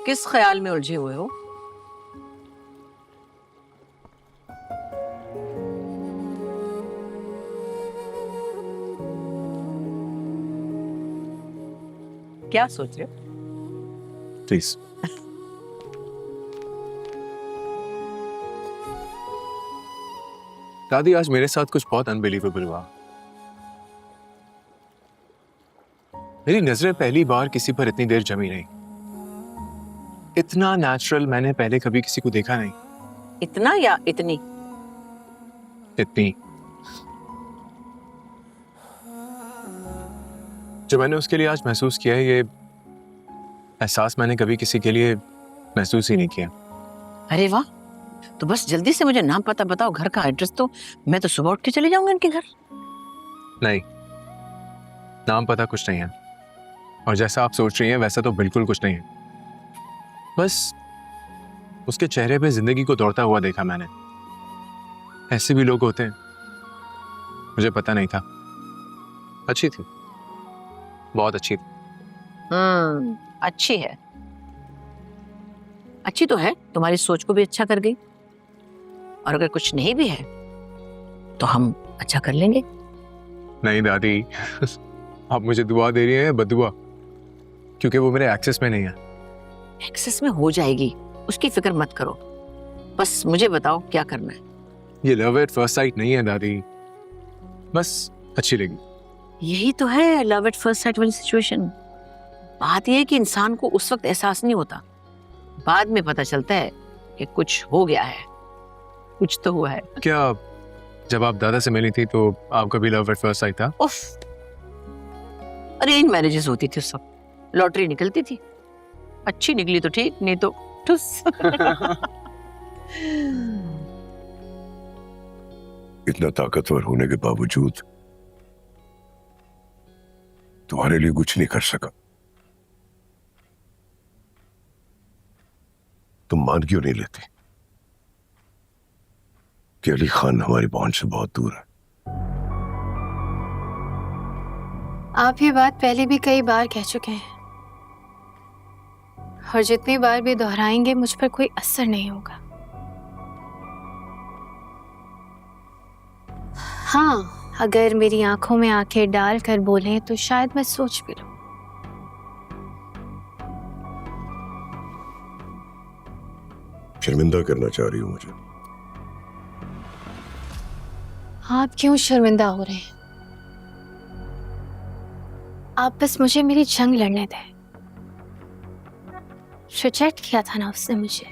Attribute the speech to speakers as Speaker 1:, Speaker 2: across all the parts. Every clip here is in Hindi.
Speaker 1: किस ख्याल में उलझे हुए हो? क्या सोच रहे हो?
Speaker 2: प्लीज। दादी, आज मेरे साथ कुछ बहुत अनबिलीवेबल हुआ। मेरी नजरें पहली बार किसी पर इतनी देर जमी नहीं। इतना नेचुरल मैंने पहले कभी किसी को देखा नहीं।
Speaker 1: इतना या इतनी?
Speaker 2: इतनी। जो मैंने उसके लिए आज महसूस किया है, ये एहसास मैंने कभी किसी के लिए महसूस ही नहीं किया।
Speaker 1: अरे वाह, तो बस जल्दी से मुझे नाम पता बताओ, घर का एड्रेस। तो मैं तो सुबह उठ के चले जाऊंगा इनके घर।
Speaker 2: नहीं, नाम पता कुछ नहीं है, और जैसा आप सोच रही हैं वैसा तो बिल्कुल कुछ नहीं है। बस उसके चेहरे पे जिंदगी को दौड़ता हुआ देखा मैंने। ऐसे भी लोग होते हैं, मुझे पता नहीं था। अच्छी थी, बहुत अच्छी थी।
Speaker 1: अच्छी है। अच्छी तो है, तुम्हारी सोच को भी अच्छा कर गई। और अगर कुछ नहीं भी है तो हम अच्छा कर लेंगे।
Speaker 2: नहीं दादी, आप मुझे दुआ दे रही हैं या बददुआ? क्योंकि वो मेरे एक्सेस में नहीं है।
Speaker 1: एक्सेस में हो जाएगी, उसकी फिक्र मत करो। बस मुझे बताओ क्या करना है।
Speaker 2: ये लव एट फर्स्ट साइट नहीं है दादी, बस अच्छी लगी।
Speaker 1: यही तो है लव एट फर्स्ट साइट वाली सिचुएशन। बात यह है कि इंसान को उस वक्त एहसास नहीं होता, बाद में पता चलता है कि कुछ हो गया है, कुछ तो हुआ है।
Speaker 2: क्या जब आप दादा से मिली थी तो आपका भी लव एट फर्स्ट साइट था?
Speaker 1: उफ, अरेंज मैरिजेस होती थी उस वक्त, लॉटरी निकलती थी। अच्छी निकली तो ठीक, नहीं तो ठुस।
Speaker 3: इतना ताकतवर होने के बावजूद तुम्हारे लिए कुछ नहीं कर सका। तुम मान क्यों नहीं लेती कि अली खान हमारी बॉन्ड से बहुत दूर है?
Speaker 4: आप ये बात पहले भी कई बार कह चुके हैं, और जितनी बार भी दोहराएंगे मुझ पर कोई असर नहीं होगा। हाँ, अगर मेरी आंखों में आंखें डालकर बोलें तो शायद मैं सोच भी लूं।
Speaker 3: शर्मिंदा करना चाह रही हो मुझे?
Speaker 4: आप क्यों शर्मिंदा हो रहे हैं? आप बस मुझे मेरी जंग लड़ने दें। रिजेक्ट किया था ना उसने मुझे।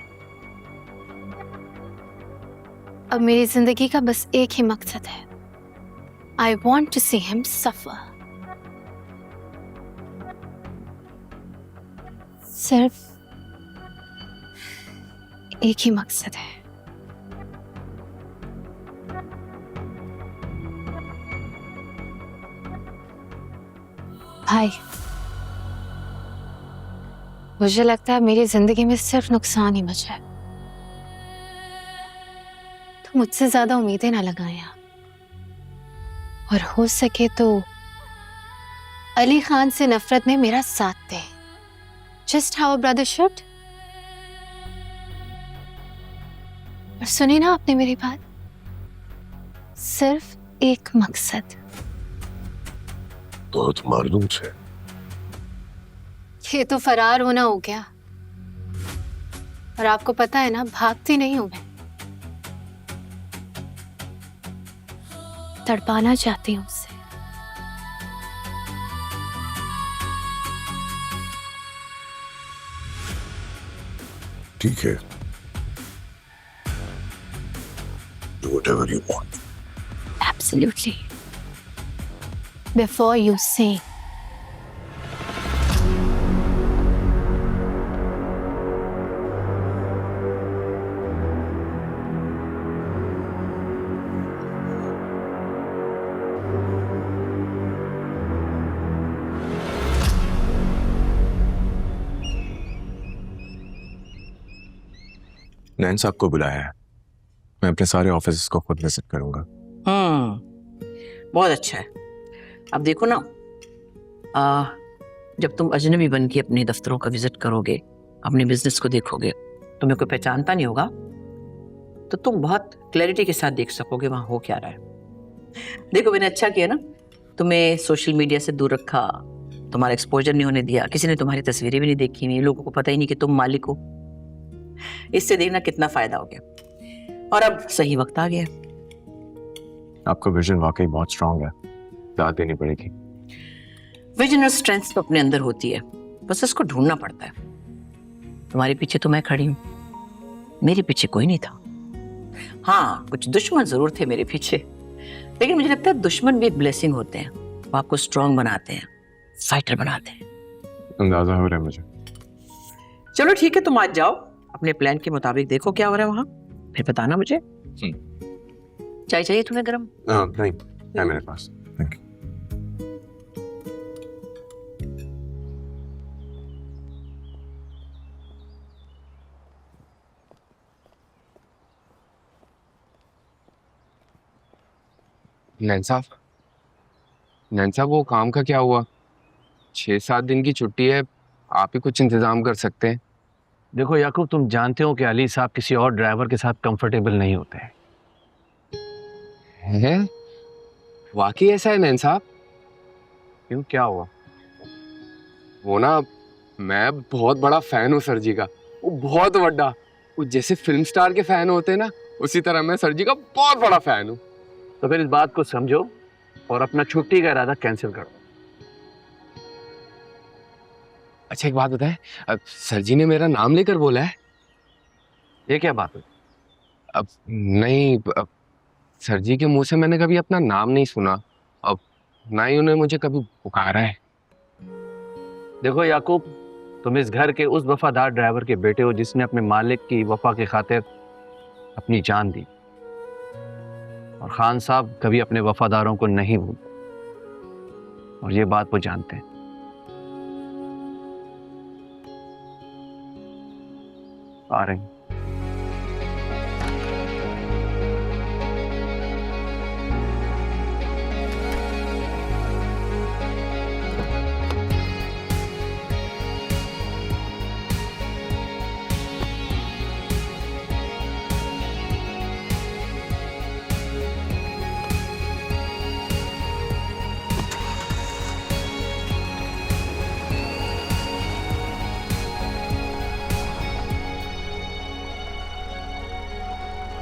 Speaker 4: अब मेरी जिंदगी का बस एक ही मकसद है, I want to see him suffer. सिर्फ एक ही मकसद है। भाई, मुझे लगता है मेरी जिंदगी में सिर्फ नुकसान ही बचा है। तो मुझसे ज्यादा उम्मीदें ना लगाएं आप, और हो सके तो अली खान से नफरत में मेरा साथ दें। Just how a brother should. और सुनी ना आपने मेरी बात, सिर्फ एक मकसद।
Speaker 3: बहुत मालूम से
Speaker 4: ये तो फरार होना हो गया, और आपको पता है ना, भागती नहीं हूं मैं, तड़पाना चाहती हूं उसे।
Speaker 3: ठीक है, do whatever you want.
Speaker 4: Absolutely. Before you say.
Speaker 2: नैन साहब को बुलाया है, मैं अपने सारे ऑफिस को खुद विजिट करूंगा।
Speaker 1: बहुत अच्छा है। अब देखो ना, जब तुम अजनबी बन के अपने दफ्तरों का विजिट करोगे अपने बिजनेस को देखोगे, तुम्हें कोई पहचानता नहीं होगा, तो तुम बहुत क्लैरिटी के साथ देख सकोगे वहां हो क्या रहा है। देखो मैंने अच्छा किया ना, तुम्हें सोशल मीडिया से दूर रखा, तुम्हारा एक्सपोजर नहीं होने दिया, किसी ने तुम्हारी तस्वीरें भी नहीं देखी हुई, लोगों को पता ही नहीं कि तुम मालिक हो। इससे देखना कितना फायदा हो गया। और अब सही वक्त आ गया।
Speaker 2: आपका विजन वाकई बहुत स्ट्रांग है, दाद देनी पड़ेगी।
Speaker 1: विजन और स्ट्रेंथ तो अपने अंदर होती है, बस उसको ढूंढना पड़ता है। तुम्हारे पीछे तो मैं खड़ी हूं, मेरे पीछे कोई नहीं था। हाँ, कुछ दुश्मन जरूर थे मेरे पीछे, लेकिन मुझे लगता है दुश्मन भी एक ब्लेसिंग होते हैं। वो आपको स्ट्रांग बनाते हैं, फाइटर बनाते हैं।
Speaker 2: अंदाजा हो रहा है मुझे।
Speaker 1: चलो ठीक है, तुम आज जाओ, अपने प्लान के मुताबिक देखो क्या हो रहा है वहां, फिर बताना मुझे। चाय चाहिए तुम्हें गरम?
Speaker 2: नहीं, है मेरे पास। Thank you.
Speaker 5: नैन साहब वो काम का क्या हुआ? 6-7 दिन की छुट्टी है, आप ही कुछ इंतजाम कर सकते हैं।
Speaker 6: देखो याकूब, तुम जानते हो कि अली साहब किसी और ड्राइवर के साथ कंफर्टेबल नहीं होते हैं।
Speaker 5: है? वाकई ऐसा है नैन साहब?
Speaker 6: क्यों, क्या हुआ?
Speaker 5: वो ना, मैं बहुत बड़ा फैन हूँ सर जी का, वो बहुत बड़ा। वो जैसे फिल्म स्टार के फैन होते हैं ना, उसी तरह मैं सर जी का बहुत बड़ा फैन हूँ।
Speaker 6: तो फिर इस बात को समझो और अपना छुट्टी का इरादा कैंसिल करो।
Speaker 5: अच्छा एक बात बताएं, अब सर जी ने मेरा नाम लेकर बोला है।
Speaker 6: ये क्या बात हुई?
Speaker 5: अब नहीं, अब सर जी के मुंह से मैंने कभी अपना नाम नहीं सुना, अब ना ही उन्हें मुझे कभी पुकारा है।
Speaker 6: देखो याकूब, तुम इस घर के उस वफादार ड्राइवर के बेटे हो जिसने अपने मालिक की वफा की खातिर अपनी जान दी, और खान साहब कभी अपने वफादारों को नहीं भूलते, और ये बात वो जानते हैं। आ रहे हैं।